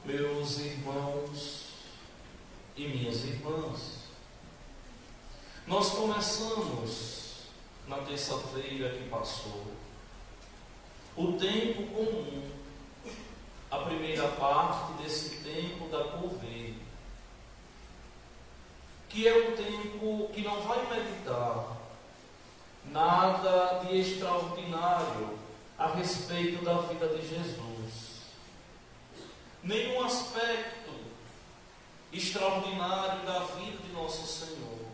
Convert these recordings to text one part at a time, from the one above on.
Meus irmãos e minhas irmãs, nós começamos na terça-feira que passou o tempo comum, a primeira parte desse tempo da Corvée, que é um tempo que não vai meditar nada de extraordinário a respeito da vida de Jesus. Nenhum aspecto extraordinário da vida de nosso Senhor.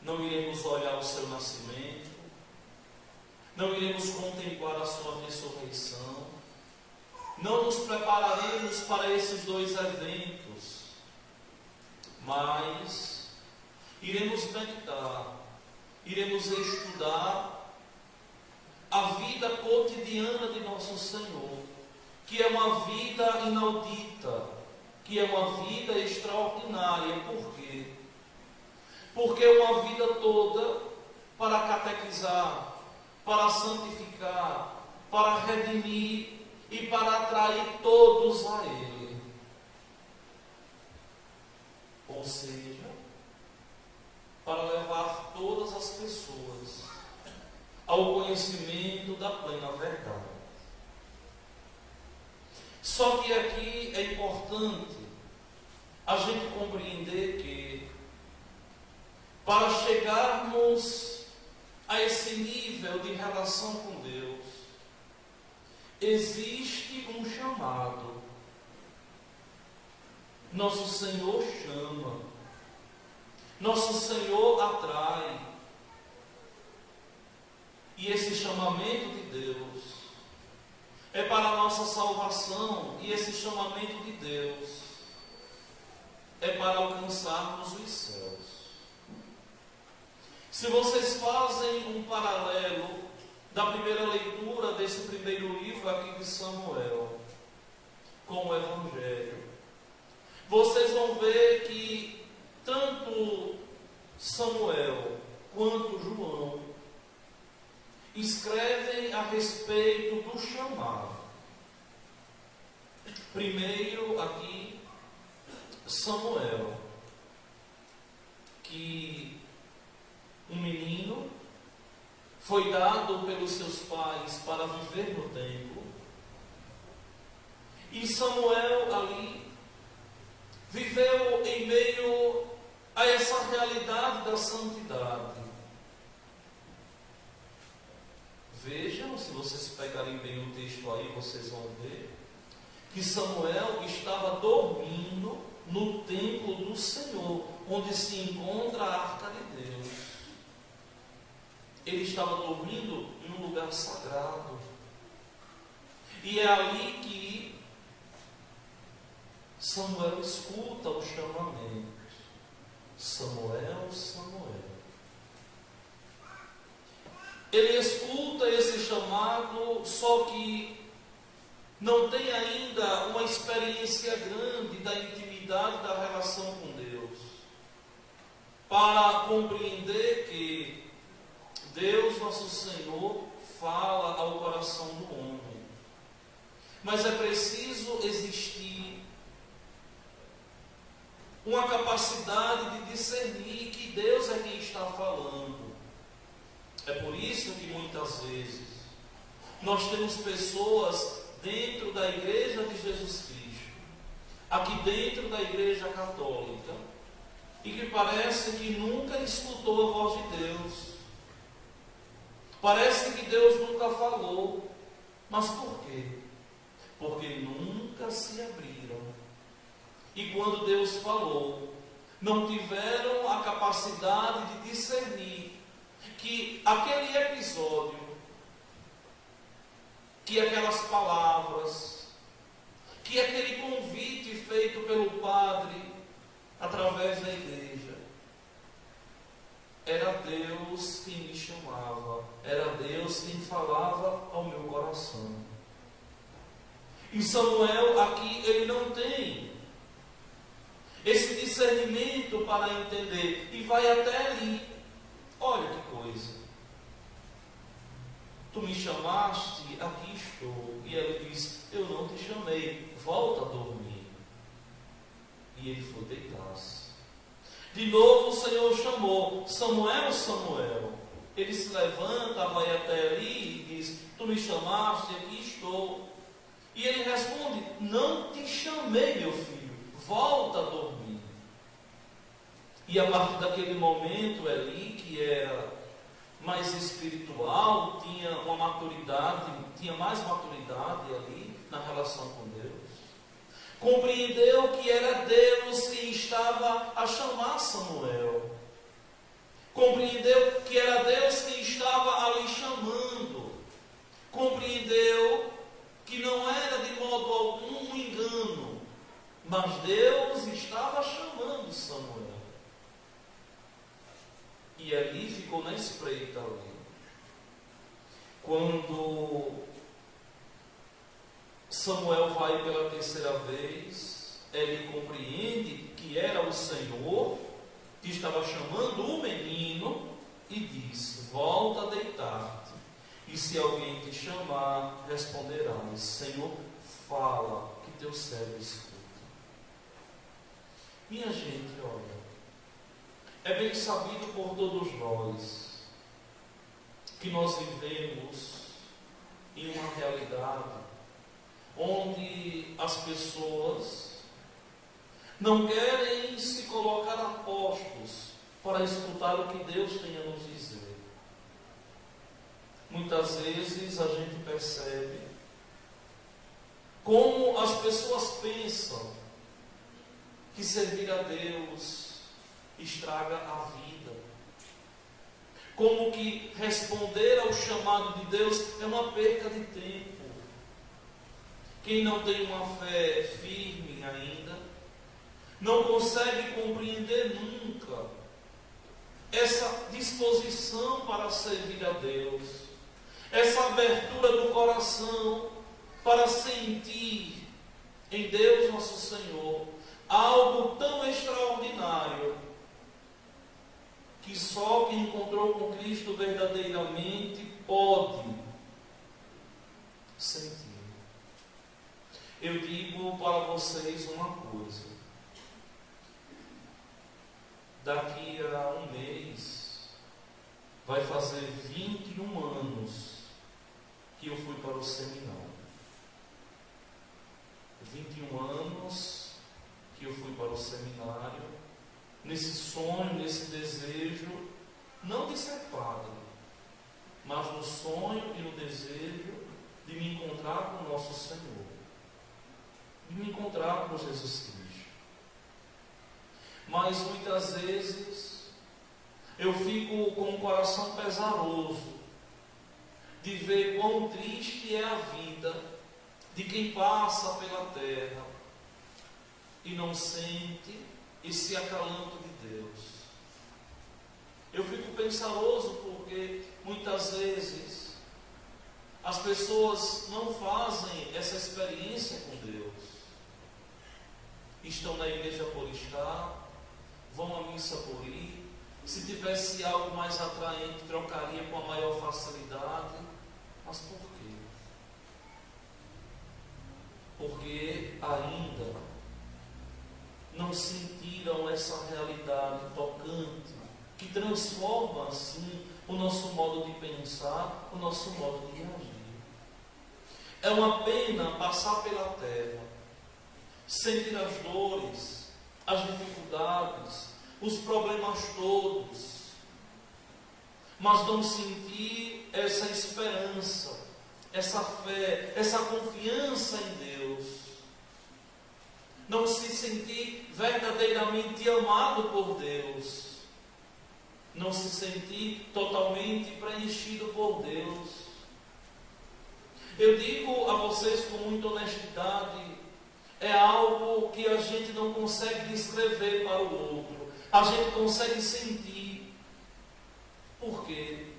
Não iremos olhar o seu nascimento, não iremos contemplar a sua ressurreição, não nos prepararemos para esses dois eventos, mas iremos meditar, iremos estudar a vida cotidiana de nosso Senhor, que é uma vida inaudita, que é uma vida extraordinária. Por quê? Porque é uma vida toda para catequizar, para santificar, para redimir e para atrair todos a Ele. Ou seja, para levar todas as pessoas ao conhecimento da plena verdade. Só que aqui é importante a gente compreender que, para chegarmos a esse nível de relação com Deus, existe um chamado. Nosso Senhor chama, nosso Senhor atrai, e esse chamamento de Deus é para a nossa salvação, e esse chamamento de Deus é para alcançarmos os céus. Se vocês fazem um paralelo da primeira leitura desse primeiro livro aqui de Samuel com o Evangelho, vocês vão ver que tanto Samuel quanto João escrevem a respeito do chamado. Primeiro aqui, Samuel, que um menino foi dado pelos seus pais para viver no templo, e Samuel ali viveu em meio a essa realidade da santidade. Vejam, se vocês pegarem bem o texto aí, vocês vão ver que Samuel estava dormindo no templo do Senhor, onde se encontra a arca de Deus. Ele estava dormindo em um lugar sagrado. E é ali que Samuel escuta o chamamento. Samuel, Samuel. Ele escuta esse chamado, só que não tem ainda uma experiência grande da intimidade da relação com Deus, para compreender que Deus, nosso Senhor, fala ao coração do homem. Mas é preciso existir uma capacidade de discernir que Deus é quem está falando. É por isso que muitas vezes nós temos pessoas dentro da Igreja de Jesus Cristo, aqui dentro da Igreja Católica, e que parece que nunca escutou a voz de Deus. Parece que Deus nunca falou. Mas por quê? Porque nunca se abriram. E quando Deus falou, não tiveram a capacidade de discernir que aquele episódio, que aquelas palavras, que aquele convite feito pelo Padre através da igreja, era Deus quem me chamava, era Deus quem falava ao meu coração. E Samuel aqui, ele não tem esse discernimento para entender, e vai até ali. Olha que coisa. tu me chamaste, aqui estou. E ele diz, eu não te chamei, volta a dormir. E ele foi deitar-se. De novo o Senhor chamou, Samuel, Samuel. Ele se levanta, vai até ali e diz, tu me chamaste, aqui estou. E ele responde, não te chamei, meu filho, volta a dormir. E a partir daquele momento ali, que era mais espiritual, tinha uma maturidade, tinha mais maturidade ali na relação com Deus. Compreendeu que era Deus que estava a chamar Samuel. Compreendeu que era Deus que estava ali chamando. Compreendeu que não era de modo algum um engano, mas Deus estava chamando Samuel. E ali ficou na espreita ali. Quando Samuel vai pela terceira vez, ele compreende que era o Senhor que estava chamando o menino e diz, volta a deitar-te. E se alguém te chamar, responderás, Senhor, fala, que teu servo escuta. Minha gente, olha, é bem sabido por todos nós que nós vivemos em uma realidade onde as pessoas não querem se colocar a postos para escutar o que Deus tem a nos dizer. Muitas vezes a gente percebe como as pessoas pensam que servir a Deus estraga a vida. Como que responder ao chamado de Deus é uma perca de tempo. Quem não tem uma fé firme ainda, não consegue compreender nunca essa disposição para servir a Deus, essa abertura do coração para sentir em Deus nosso Senhor algo tão extraordinário que só quem encontrou com Cristo verdadeiramente pode sentir. Eu digo para vocês uma coisa. Daqui a um mês vai fazer 21 anos que eu fui para o seminário. 21 anos que eu fui para o seminário, nesse sonho, nesse desejo, não de ser padre, mas no sonho e no desejo de me encontrar com o nosso Senhor, de me encontrar com Jesus Cristo. Mas muitas vezes eu fico com o coração pesaroso de ver quão triste é a vida de quem passa pela terra e não sente esse acalanto de Deus. Eu fico pesaroso porque muitas vezes as pessoas não fazem essa experiência com Deus. Estão na igreja por estar, vão à missa por ir. Se tivesse algo mais atraente, trocaria com a maior facilidade. Mas por quê? Porque ainda não sentiram essa realidade tocante, que transforma assim o nosso modo de pensar, o nosso modo de agir. É uma pena passar pela terra, sentir as dores, as dificuldades, os problemas todos, mas não sentir essa esperança, essa fé, essa confiança em Deus. Não se sentir verdadeiramente amado por Deus. Não se sentir totalmente preenchido por Deus. Eu digo a vocês com muita honestidade, é algo que a gente não consegue descrever para o outro. A gente consegue sentir. Por quê?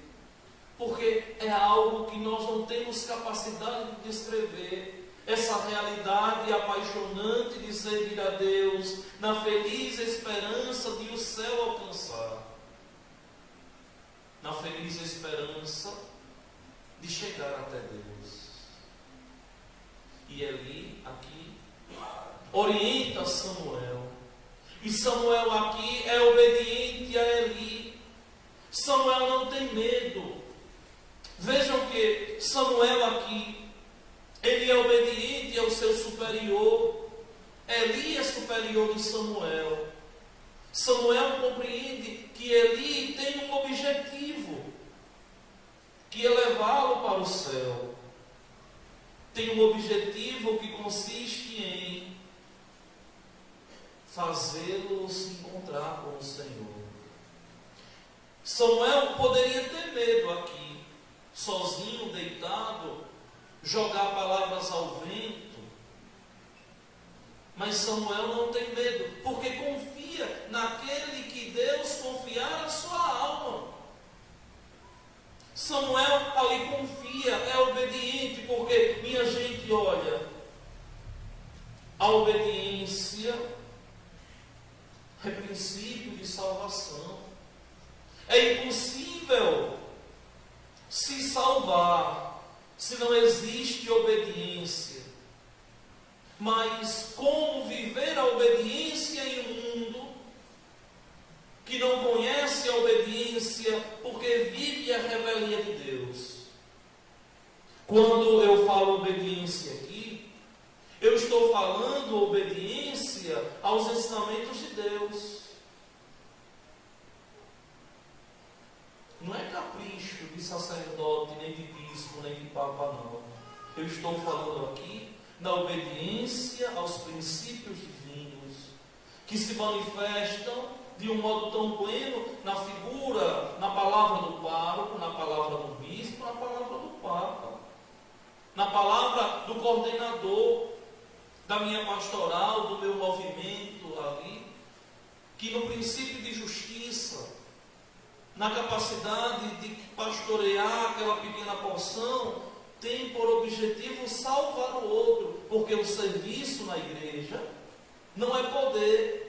Porque é algo que nós não temos capacidade de descrever. Essa realidade apaixonante de servir a Deus, na feliz esperança de o céu alcançar. Na feliz esperança de chegar até Deus. E Eli aqui orienta Samuel. E Samuel aqui é obediente a Eli. Samuel não tem medo. Vejam que Samuel aqui, ele é obediente ao seu superior. Eli é superior de Samuel. Samuel compreende que Eli tem um objetivo, que é levá-lo para o céu. Tem um objetivo que consiste em fazê-lo se encontrar com o Senhor. Samuel poderia ter medo aqui, sozinho, deitado, jogar palavras ao vento. Mas Samuel não tem medo, porque confia naquele que Deus confiar a sua alma. Samuel ali confia, é obediente, porque, minha gente, olha, a obediência é princípio de salvação. É impossível se salvar se não existe obediência. Mas como viver a obediência em um mundo que não conhece a obediência porque vive a rebelião de Deus? Quando eu falo obediência aqui, eu estou falando obediência aos ensinamentos de Deus. Não é capricho de sacerdote, nem de bispo, nem de papa, não. Eu estou falando aqui na obediência aos princípios divinos, que se manifestam de um modo tão pleno na figura, na palavra do pároco, na palavra do bispo, na palavra do papa, na palavra do coordenador da minha pastoral, do meu movimento ali, que no princípio de justiça, na capacidade de pastorear aquela pequena porção, tem por objetivo salvar o outro, porque o serviço na igreja não é poder.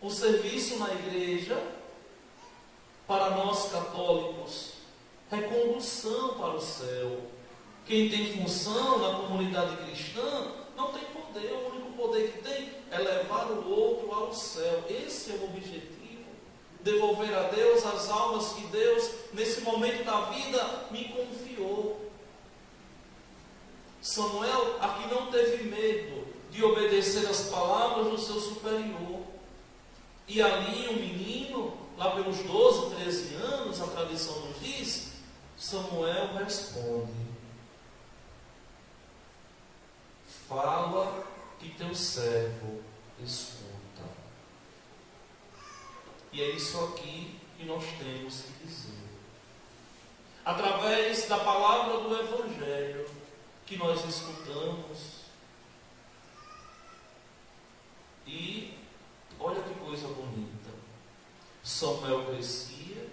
O serviço na igreja, para nós católicos, é condução para o céu. Quem tem função na comunidade cristã não tem poder. O único poder que tem é levar o outro ao céu. Esse é o objetivo. Devolver a Deus as almas que Deus, nesse momento da vida, me confiou. Samuel aqui não teve medo de obedecer as palavras do seu superior. E ali um menino, lá pelos 12, 13 anos, a tradição nos diz, Samuel responde: fala que teu servo escuta. E é isso aqui que nós temos que dizer. Através da palavra do Evangelho que nós escutamos. E olha que coisa bonita. Samuel crescia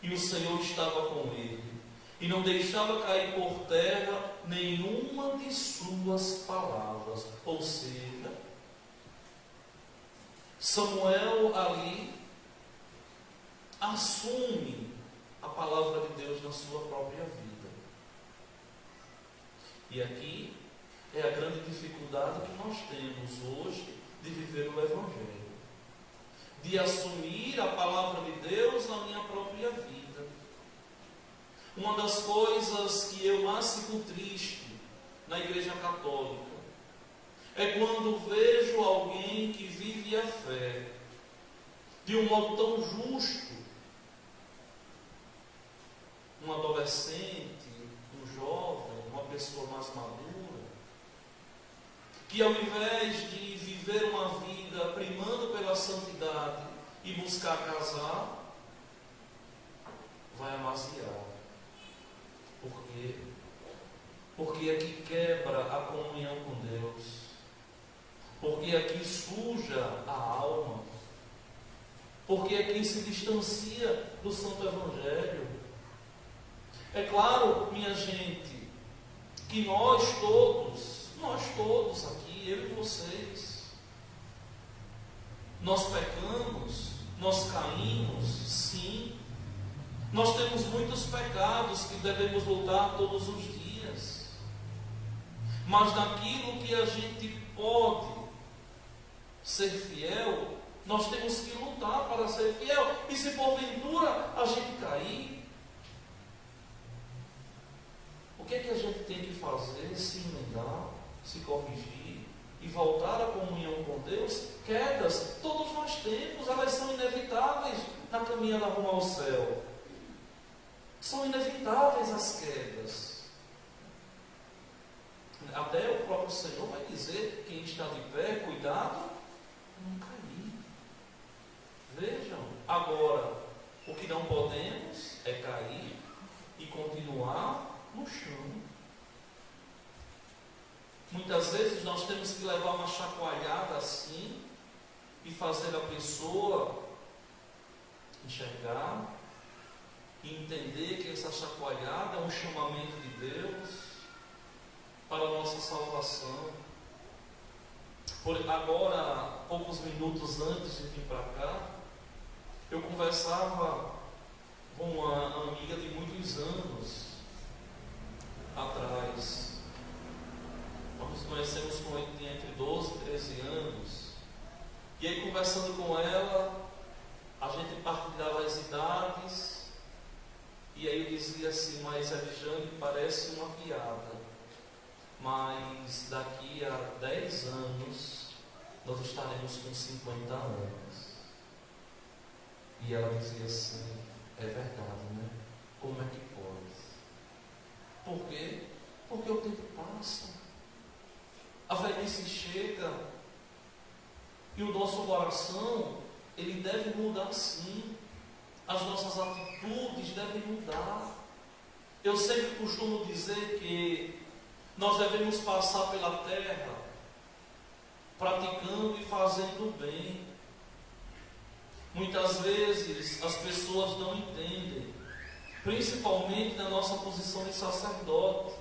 e o Senhor estava com ele, e não deixava cair por terra nenhuma de suas palavras. Ou seja, Samuel ali assume a palavra de Deus na sua própria vida. E aqui é a grande dificuldade que nós temos hoje de viver o Evangelho, de assumir a palavra de Deus na minha própria vida. Uma das coisas que eu mais fico triste na Igreja Católica é quando vejo alguém que vive a fé de um modo tão justo, um adolescente, um jovem, uma pessoa mais madura, que ao invés de viver uma vida primando pela santidade e buscar casar, vai amaziar. Por quê? Porque aqui quebra a comunhão com Deus, porque aqui suja a alma, porque aqui se distancia do Santo Evangelho. É claro, minha gente, que nós todos aqui, eu e vocês, nós pecamos, nós caímos, sim, Nós temos muitos pecados que devemos lutar todos os dias. Mas naquilo que a gente pode ser fiel, nós temos que lutar para ser fiel. E se porventura a gente cair, o que é que a gente tem que fazer? Se emendar, se corrigir e voltar à comunhão com Deus. Quedas, todos nós temos, elas são inevitáveis na caminhada rumo ao céu. São inevitáveis as quedas. Até o próprio Senhor vai dizer: quem está de pé, cuidado, não cair. Vejam, agora, o que não podemos é cair e continuar no chão. Muitas vezes nós temos que levar uma chacoalhada assim e fazer a pessoa enxergar e entender que essa chacoalhada é um chamamento de Deus para a nossa salvação. Agora, poucos minutos antes de vir para cá, eu conversava com uma amiga de muitos anos atrás. Nós nos conhecemos entre 12 e 13 anos. E aí, conversando com ela, a gente partilhava as idades. E aí eu dizia assim: mas Alexandre, parece uma piada, mas daqui a 10 anos nós estaremos com 50 anos. E ela dizia assim: é verdade, né? Como é que pode? Por quê? Porque o tempo passa, a velhice chega, e o nosso coração, ele deve mudar sim. As nossas atitudes devem mudar. Eu sempre costumo dizer que nós devemos passar pela terra praticando e fazendo o bem. Muitas vezes as pessoas não entendem, principalmente na nossa posição de sacerdote,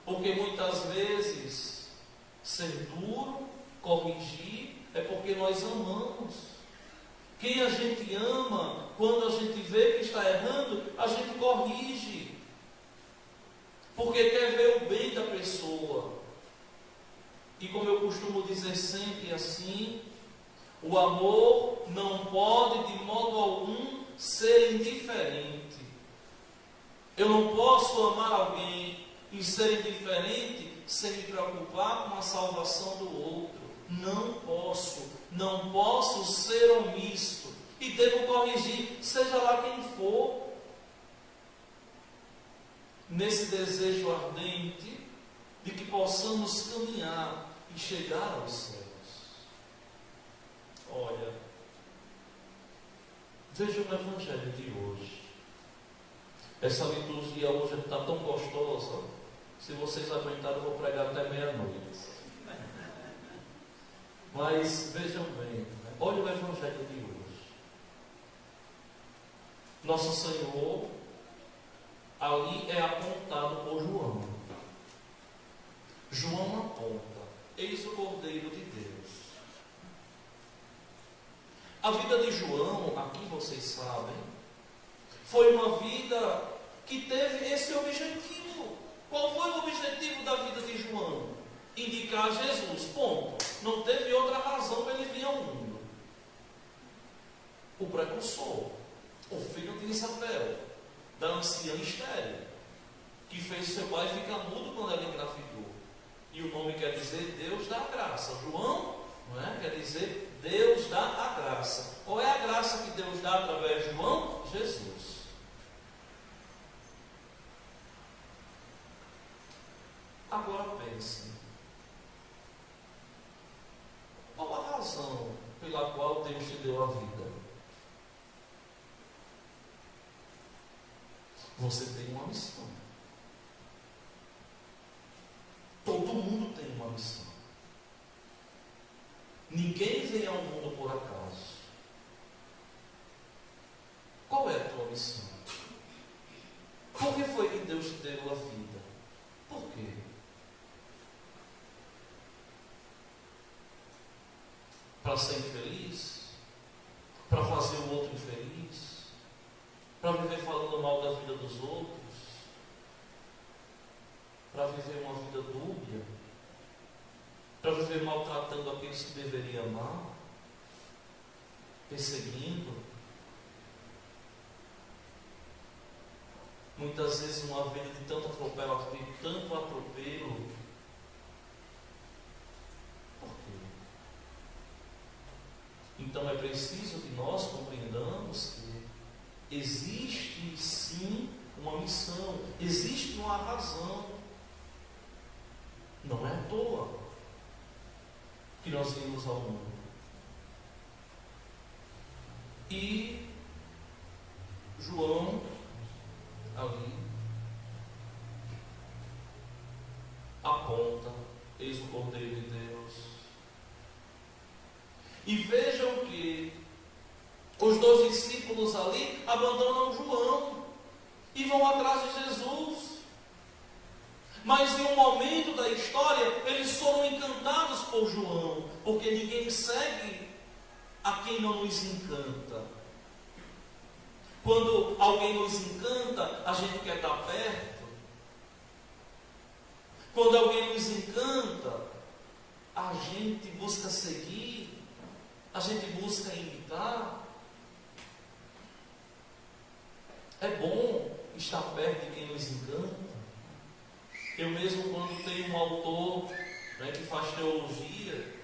porque muitas vezes ser duro, corrigir, é porque nós amamos. Quem a gente ama, quando a gente vê que está errando, a gente corrige, porque quer ver o bem da pessoa. E como eu costumo dizer sempre assim, o amor não pode de modo algum ser indiferente. Eu não posso amar alguém e ser indiferente sem me preocupar com a salvação do outro. Não posso ser omisso e devo corrigir, seja lá quem for, nesse desejo ardente de que possamos caminhar e chegar aos céus. Olha, veja o Evangelho de hoje. Essa liturgia hoje está tão gostosa. Se vocês aguentarem, eu vou pregar até meia-noite. Mas vejam bem, olha o Evangelho de hoje. Nosso Senhor ali é apontado por João. João aponta: eis o Cordeiro de Deus. A vida de João, aqui vocês sabem, foi uma vida que teve esse objetivo. Qual foi o objetivo da vida de João? Indicar Jesus, ponto. Não teve outra razão para ele vir ao mundo. O precursor, o filho de Isabel, da anciã estéril, que fez seu pai ficar mudo quando ela engravidou. E o nome quer dizer Deus dá graça. João, não é? Quer dizer Deus dá a graça. Qual é a graça que Deus dá através de João? Jesus. Agora pense. Qual a razão pela qual Deus te deu a vida? Você tem uma missão. Todo mundo tem uma missão. Ninguém vem ao mundo por acaso. Qual é a tua missão? Por que foi que Deus te deu a vida? Por quê? Para ser infeliz? Para fazer o outro infeliz? para viver falando mal da vida dos outros, para viver uma vida dúbia, para viver maltratando aqueles que deveria amar, perseguindo. Muitas vezes uma vida de tanto atropelo, por quê? Então é preciso que nós compreendamos que existe sim uma missão, existe uma razão. Não é à toa que nós vimos ao mundo. E João ali aponta: eis o Cordeiro de Deus. E vejam que os 2 discípulos ali abandonam João e vão atrás de Jesus. Mas em um momento da história eles foram encantados por João, porque ninguém segue a quem não nos encanta. Quando alguém nos encanta, a gente quer estar perto. Quando alguém nos encanta, a gente busca seguir, a gente busca imitar. É bom estar perto de quem nos encanta. Eu mesmo, quando tenho um autor, né, que faz teologia,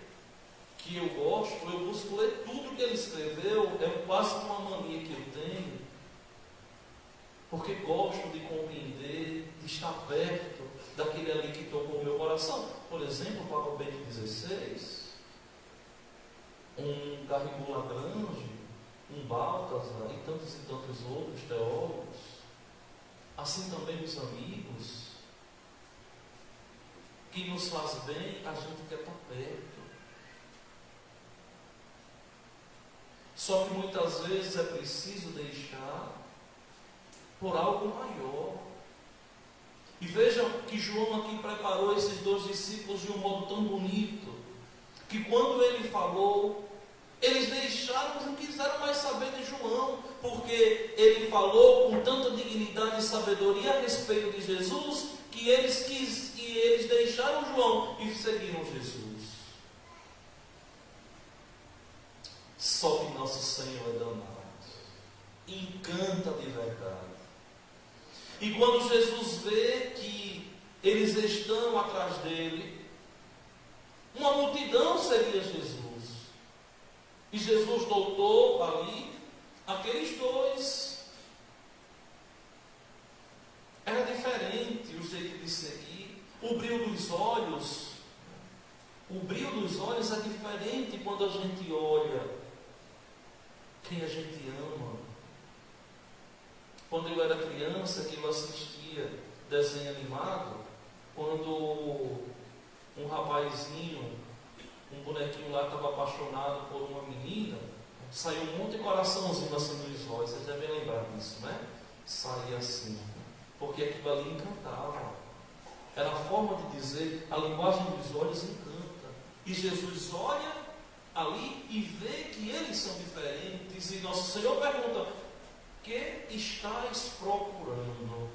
que eu gosto, eu busco ler tudo que ele escreveu. É quase uma mania que eu tenho, porque gosto de compreender, de estar perto daquele ali que tocou o meu coração. Por exemplo, o Papa Bento XVI, um Garrigou Lagrange, um Balthasar e tantos outros teólogos, assim também os amigos, que nos faz bem, a gente quer estar perto. Só que muitas vezes é preciso deixar por algo maior. E vejam que João aqui preparou esses 2 discípulos de um modo tão bonito, que quando ele falou, eles deixaram, não quiseram mais saber de João, porque ele falou com tanta dignidade e sabedoria a respeito de Jesus, que eles deixaram João e seguiram Jesus. Só que nosso Senhor é danado, encanta de verdade. E quando Jesus vê que eles estão atrás dele, uma multidão seguia Jesus. E Jesus notou ali aqueles 2. Era diferente o jeito de seguir. O brilho dos olhos é diferente quando a gente olha quem a gente ama. Quando eu era criança, que eu assistia desenho animado, quando um rapazinho, um bonequinho lá estava apaixonado por uma menina, saiu um monte de coraçãozinho assim dos olhos. Vocês devem lembrar disso, né? Saía assim, porque aquilo ali encantava. Era a forma de dizer, a linguagem dos olhos encanta. E Jesus olha ali e vê que eles são diferentes. E nosso Senhor pergunta: que estás procurando?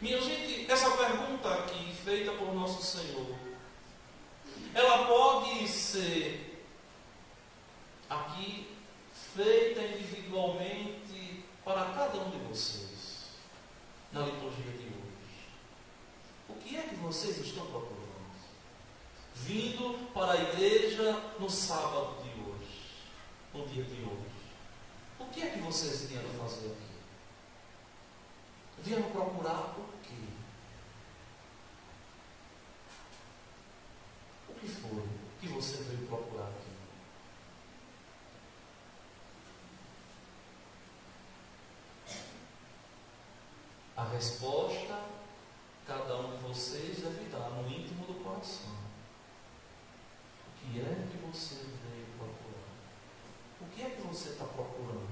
Minha gente, essa pergunta aqui, feita por nosso Senhor, ela pode ser aqui feita individualmente para cada um de vocês, na liturgia de hoje. O que é que vocês estão procurando? Vindo para a igreja no sábado de hoje, no dia de hoje. O que é que vocês vieram fazer aqui? Vieram procurar o quê? O que foi que você veio procurar aqui? A resposta, cada um de vocês deve dar no íntimo do coração. O que é que você veio procurar? O que é que você está procurando?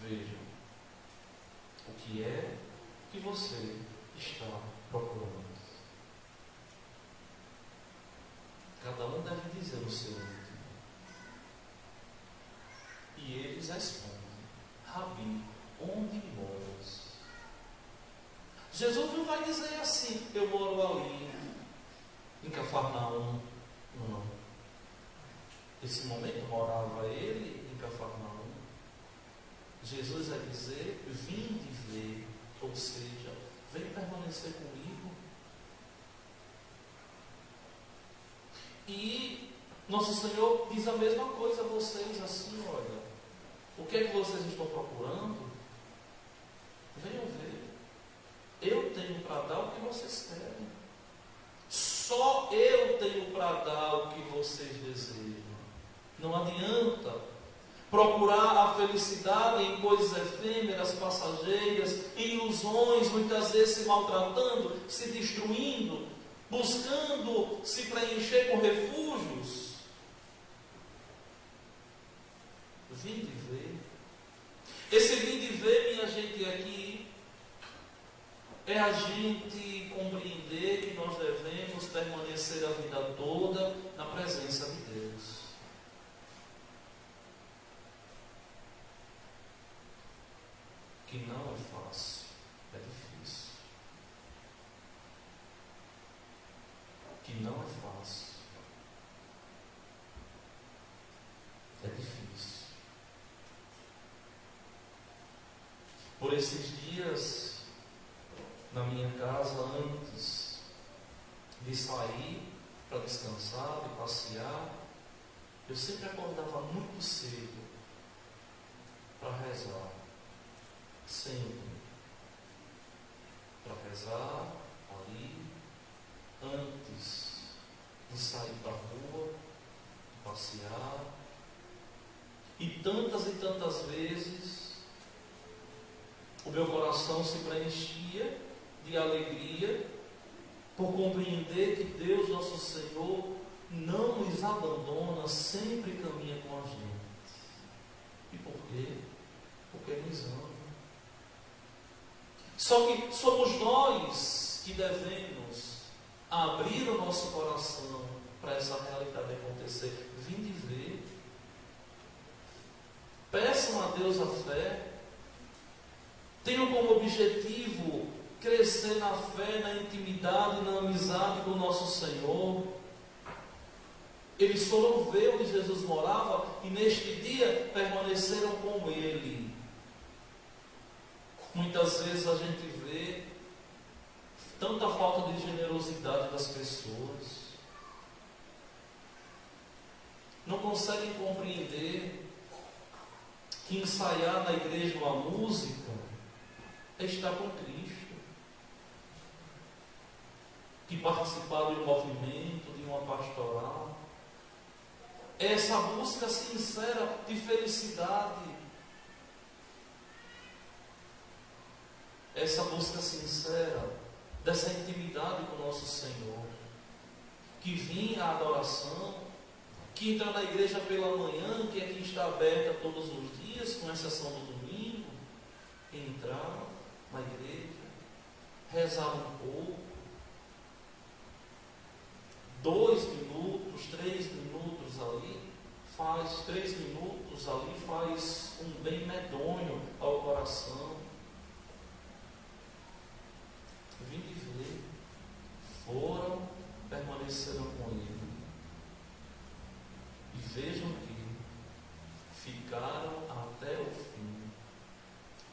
Vejam, o que é que você está procurando? Cada um deve dizer o seu. responde: Rabi, onde moras? Jesus não vai dizer assim: eu moro ali, em Cafarnaum. Não. Nesse momento morava ele em Cafarnaum. Jesus vai dizer: vinde ver, ou seja, vem permanecer comigo. E nosso Senhor diz a mesma coisa a vocês, assim: olha, o que é que vocês estão procurando? Venham ver. Eu tenho para dar o que vocês querem. Só eu tenho para dar o que vocês desejam. Não adianta procurar a felicidade em coisas efêmeras, passageiras, em ilusões, muitas vezes se maltratando, se destruindo, buscando se preencher com refúgios. Vinde ver. Esse vinde ver, minha gente, aqui é a gente compreender que nós devemos permanecer a vida toda na presença de Deus. Que não é fácil, é difícil. Que não é fácil, é difícil. Por esses dias, na minha casa, antes de sair para descansar, de passear, eu sempre acordava muito cedo para rezar. Sempre. Para rezar ali, antes de sair para a rua, de passear. E tantas vezes o meu coração se preenchia de alegria por compreender que Deus, nosso Senhor, não nos abandona, sempre caminha com a gente. E por quê? Porque Ele nos ama. Só que somos nós que devemos abrir o nosso coração para essa realidade acontecer. Vinde ver. Peçam a Deus a fé. Tenham como objetivo crescer na fé, na intimidade, na amizade com o nosso Senhor. Eles foram ver onde Jesus morava e neste dia permaneceram com Ele. Muitas vezes a gente vê tanta falta de generosidade das pessoas. Não conseguem compreender que ensaiar na igreja uma música é estar com Cristo. Que participar de um movimento, de uma pastoral, é essa busca sincera de felicidade. Essa busca sincera dessa intimidade com o nosso Senhor, que vinha à adoração, que entra na igreja pela manhã, que aqui está aberta todos os dias, com exceção do domingo, entrar na igreja, rezar um pouco, 2 minutos, 3 minutos ali, faz 3 minutos ali, faz um bem medonho ao coração. Vinde ver, foram, permaneceram com Ele. E vejam que ficaram até o fim.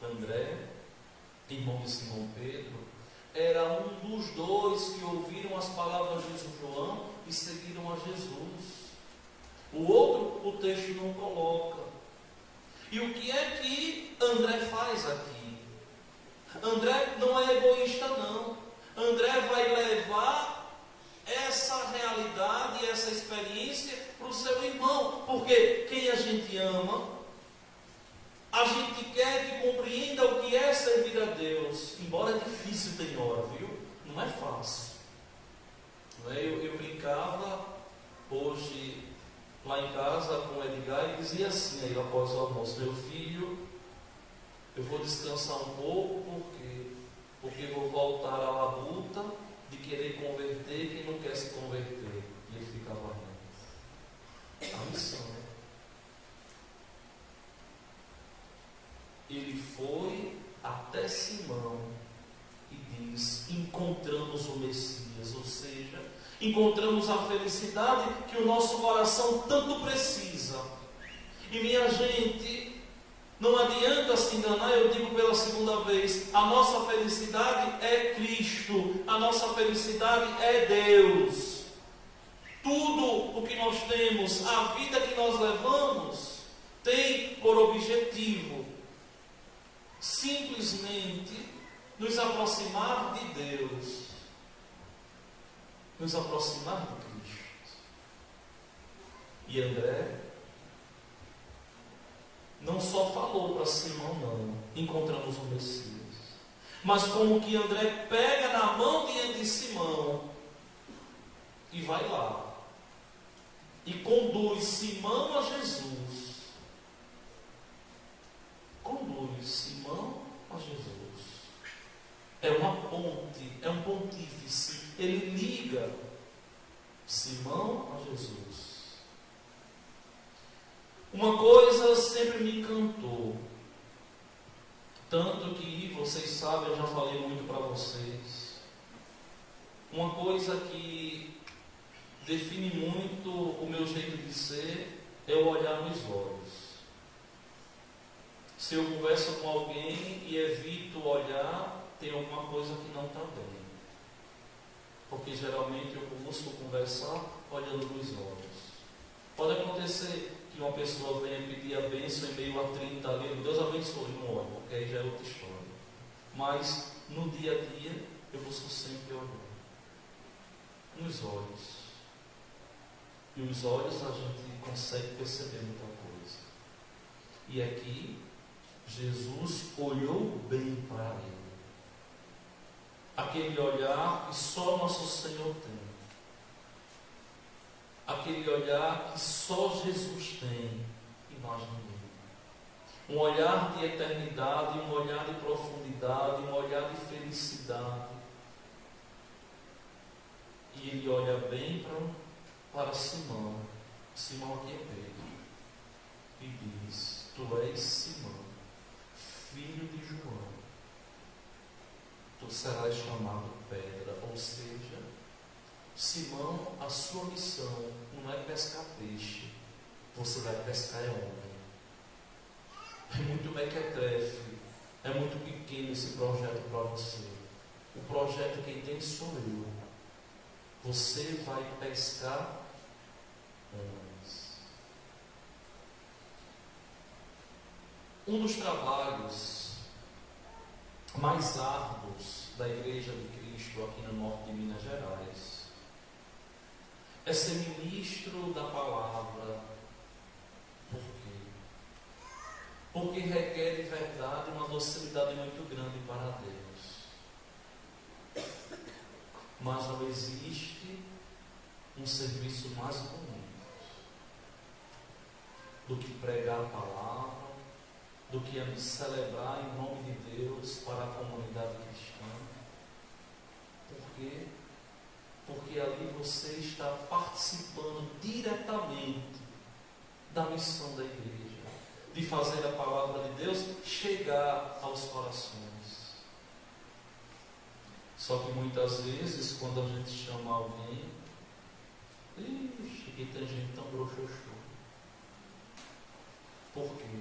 André, irmão de Simão Pedro, era um dos 2 que ouviram as palavras de João e seguiram a Jesus. O outro, o texto não coloca. E o que é que André faz aqui? André não é egoísta, não. André vai levar essa realidade, essa experiência para o seu irmão. Porque quem a gente ama, a gente quer que compreenda o que é servir a Deus. Embora é difícil, tem hora, viu? Não é fácil. Eu brincava hoje lá em casa com o Edgar e dizia assim, aí após o almoço: meu filho, eu vou descansar um pouco, porque vou voltar à labuta de querer converter quem não quer se converter. E ele ficava rindo. A missão. ele foi até Simão e diz: encontramos o Messias, ou seja, encontramos a felicidade que o nosso coração tanto precisa. E minha gente, não adianta se enganar, eu digo pela segunda vez, a nossa felicidade é Cristo, a nossa felicidade é Deus. Tudo o que nós temos, a vida que nós levamos, tem por objetivo simplesmente nos aproximar de Deus, nos aproximar de Cristo. E André não só falou para Simão, não, encontramos o Messias, mas como que André pega na mão de Simão e vai lá e conduz Simão a Jesus. Conduz Simão a Jesus. É uma ponte, é um pontífice. Ele liga Simão a Jesus. Uma coisa sempre me encantou, tanto que vocês sabem, eu já falei muito para vocês. Uma coisa que define muito o meu jeito de ser é o olhar nos olhos. Se eu converso com alguém e evito olhar, tem alguma coisa que não está bem. Porque geralmente eu busco conversar olhando nos olhos. Pode acontecer que uma pessoa venha pedir a bênção em meio a 30 ali, Deus abençoe, não olho, porque aí já é outra história. Mas no dia a dia eu busco sempre olhar nos olhos. E os olhos a gente consegue perceber muita coisa. E aqui Jesus olhou bem para ele. Aquele olhar que só nosso Senhor tem. Aquele olhar que só Jesus tem e nós ninguém. Um olhar de eternidade, um olhar de profundidade, um olhar de felicidade. E ele olha bem para Simão. Simão aqui é Pedro. E diz: tu és Simão, filho de João. Tu serás chamado pedra, ou seja, Simão, a sua missão não é pescar peixe, você vai pescar homem. É muito mequetrefe, é muito pequeno esse projeto para você. O projeto quem tem sou eu. Você vai pescar homens. Um dos trabalhos mais árduos da Igreja de Cristo aqui no norte de Minas Gerais é ser ministro da palavra. Por quê? Porque requer de verdade uma docilidade muito grande para Deus. Mas não existe um serviço mais bonito do que pregar a palavra, do que celebrar em nome de Deus para a comunidade cristã. Por quê? Porque ali você está participando diretamente da missão da igreja, de fazer a palavra de Deus chegar aos corações. Só que muitas vezes, quando a gente chama alguém, que tem gente tão broxoxô. Por quê?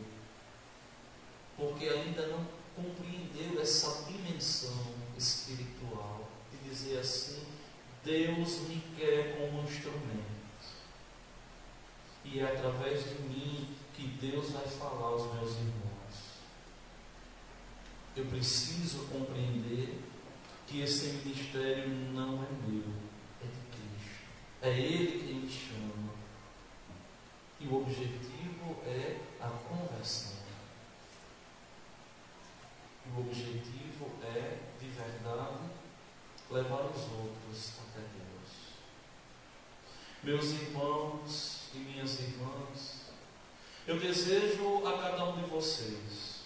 Porque ainda não compreendeu essa dimensão espiritual de dizer assim: Deus me quer como um instrumento. E é através de mim que Deus vai falar aos meus irmãos. Eu preciso compreender que esse ministério não é meu, é de Cristo. É Ele quem me chama. E o objetivo é a conversão. O objetivo é, de verdade, levar os outros até Deus. Meus irmãos e minhas irmãs, eu desejo a cada um de vocês,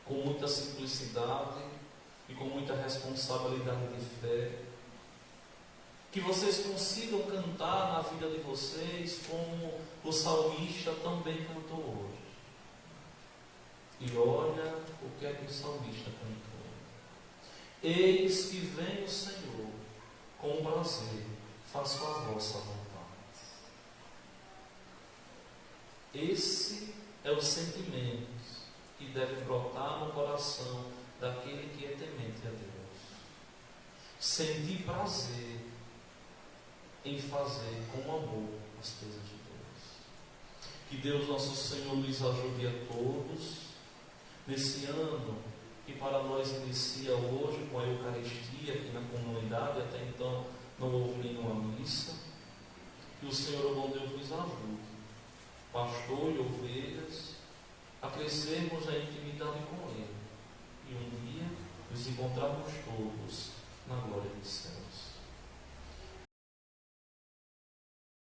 com muita simplicidade e com muita responsabilidade de fé, que vocês consigam cantar na vida de vocês como o salmista também cantou hoje. E olha o que é que o salmista cantou. Eis que vem o Senhor, com prazer, faço a vossa vontade. Esse é o sentimento que deve brotar no coração daquele que é temente a Deus. Sentir prazer em fazer com amor as coisas de Deus. Que Deus nosso Senhor nos ajude a todos nesse ano que para nós inicia hoje com a Eucaristia aqui na comunidade. Até então não houve nenhuma missa. Que o Senhor, o bom Deus, nos ajude, pastor e ovelhas, a crescermos na intimidade com Ele e um dia nos encontrarmos todos na glória dos céus.